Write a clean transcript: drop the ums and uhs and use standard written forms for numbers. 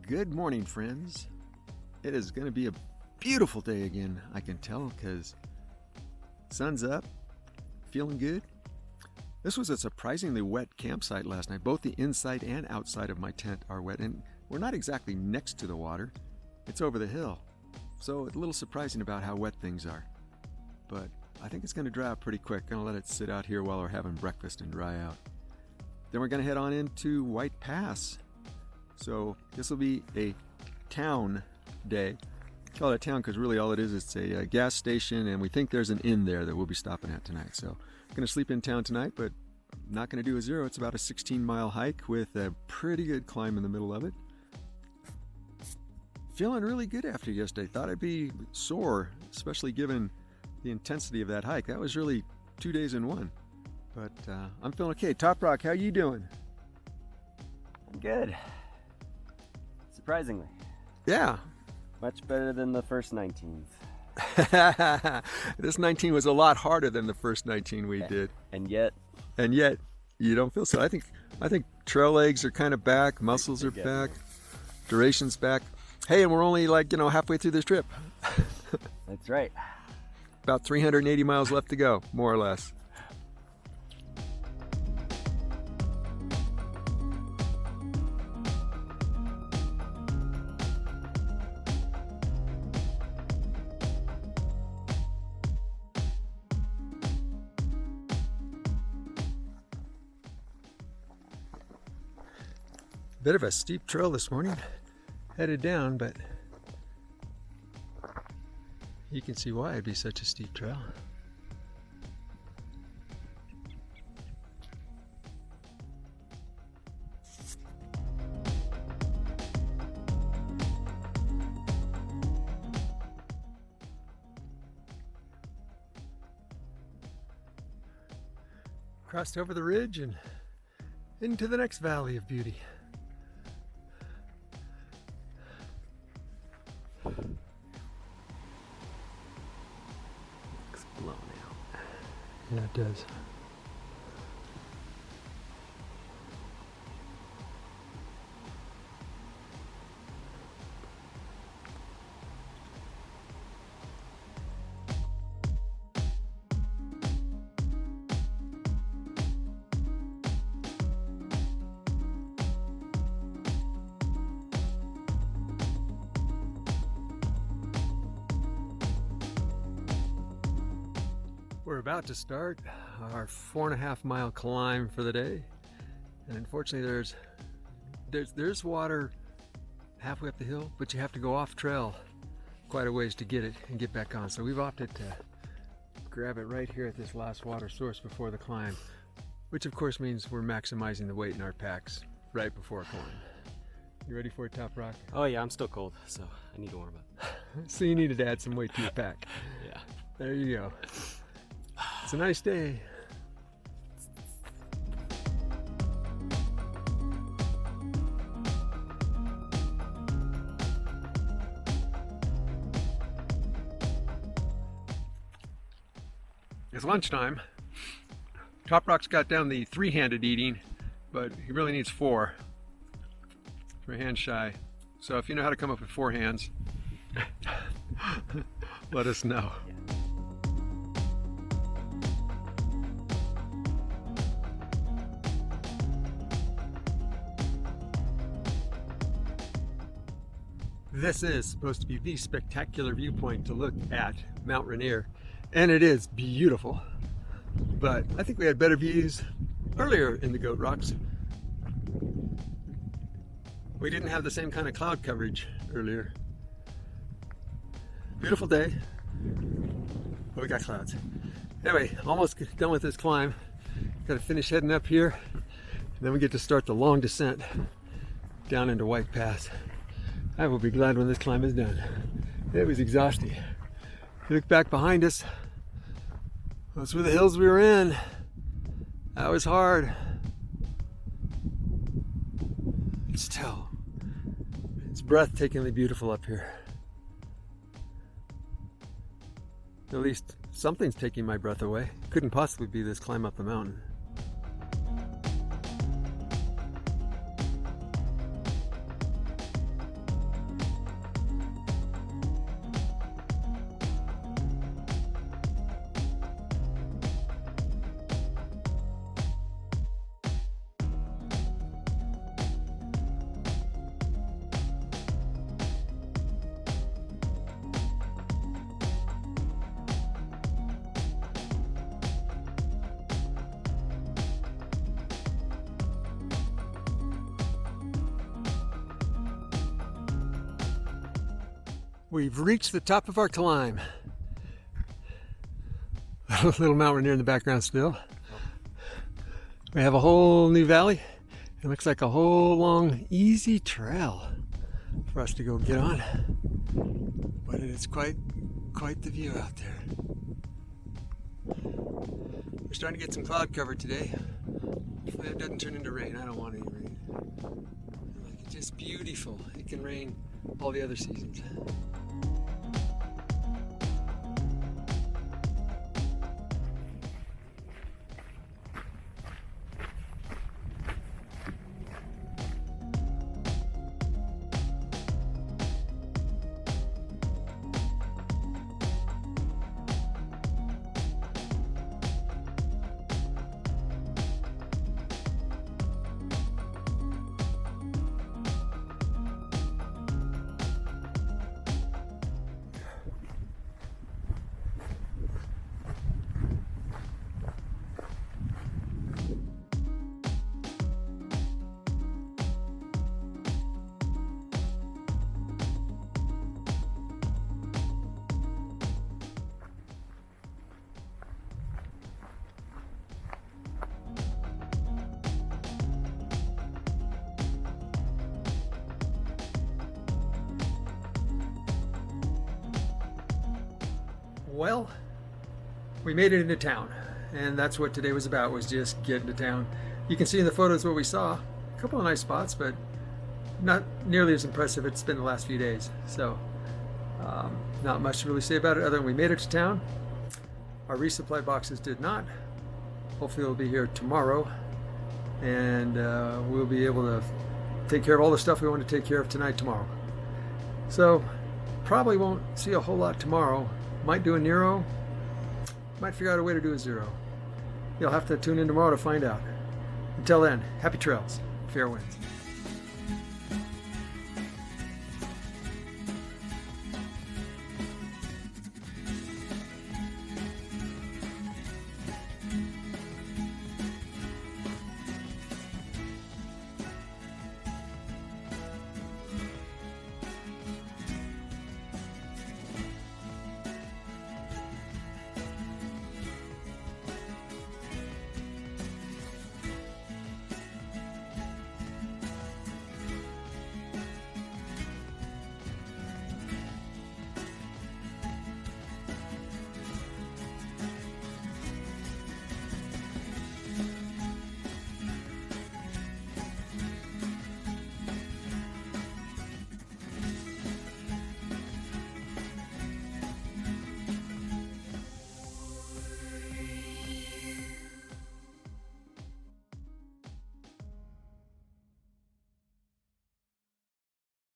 Good morning, friends. It is going to be a beautiful day again, I can tell, because sun's up, feeling good. This was a surprisingly wet campsite last night. Both the inside and outside of my tent are wet, and we're not exactly next to the water. It's over the hill, so it's a little surprising about how wet things are. But I think it's going to dry out pretty quick. Going to let it sit out here while we're having breakfast and dry out. Then we're going to head on into White Pass. So this will be a town day. I call it a town because really all it is a gas station, and we think there's an inn there that we'll be stopping at tonight. So I'm going to sleep in town tonight, but not going to do a zero. It's about a 16-mile hike with a pretty good climb in the middle of it. Feeling really good after yesterday. Thought I'd be sore, especially given the intensity of that hike. That was really 2 days in one. But I'm feeling okay. Top Rock, how you doing? I'm good. Surprisingly. Yeah. Much better than the first 19s. This 19 was a lot harder than the first 19 we did. And yet you don't feel so. I think trail legs are kind of back, muscles are back, duration's back. Hey, and we're only halfway through this trip. That's right. About 380 miles left to go, more or less. Bit of a steep trail this morning, headed down, but you can see why it'd be such a steep trail. Crossed over the ridge and into the next valley of beauty. Looks blown out. Yeah, it does. We're about to start our 4.5 mile climb for the day, and unfortunately there's water halfway up the hill, but you have to go off trail quite a ways to get it and get back on. So we've opted to grab it right here at this last water source before the climb, which of course means we're maximizing the weight in our packs right before a climb. You ready for it, Top Rock? Oh yeah, I'm still cold, so I need to warm up. So you needed to add some weight to your pack. Yeah. There you go. It's a nice day. It's lunchtime. Top Rock's got down the three-handed eating, but he really needs four. We're hand shy. So if you know how to come up with four hands, let us know. Yeah. This is supposed to be the spectacular viewpoint to look at Mount Rainier, and it is beautiful. But I think we had better views earlier in the Goat Rocks. We didn't have the same kind of cloud coverage earlier. Beautiful day, but we got clouds. Anyway, almost done with this climb. Got to finish heading up here, and then we get to start the long descent down into White Pass. I will be glad when this climb is done. It was exhausting. You look back behind us, those were the hills we were in. That was hard. Still, it's breathtakingly beautiful up here. At least something's taking my breath away. Couldn't possibly be this climb up the mountain. We've reached the top of our climb. Little mountain Rainier in the background still. We have a whole new valley. It looks like a whole long, easy trail for us to go get on. But it is quite the view out there. We're starting to get some cloud cover today. Hopefully it doesn't turn into rain. I don't want any rain. It's just beautiful. It can rain all the other seasons. Well, we made it into town, and that's what today was about, was just getting to town. You can see in the photos what we saw. A couple of nice spots, but not nearly as impressive as it's been the last few days. So, not much to really say about it other than we made it to town. Our resupply boxes did not. Hopefully they'll be here tomorrow, and we'll be able to take care of all the stuff we want to take care of tonight, tomorrow. So, probably won't see a whole lot tomorrow. Might do a Nero, might figure out a way to do a Zero. You'll have to tune in tomorrow to find out. Until then, happy trails, fair winds.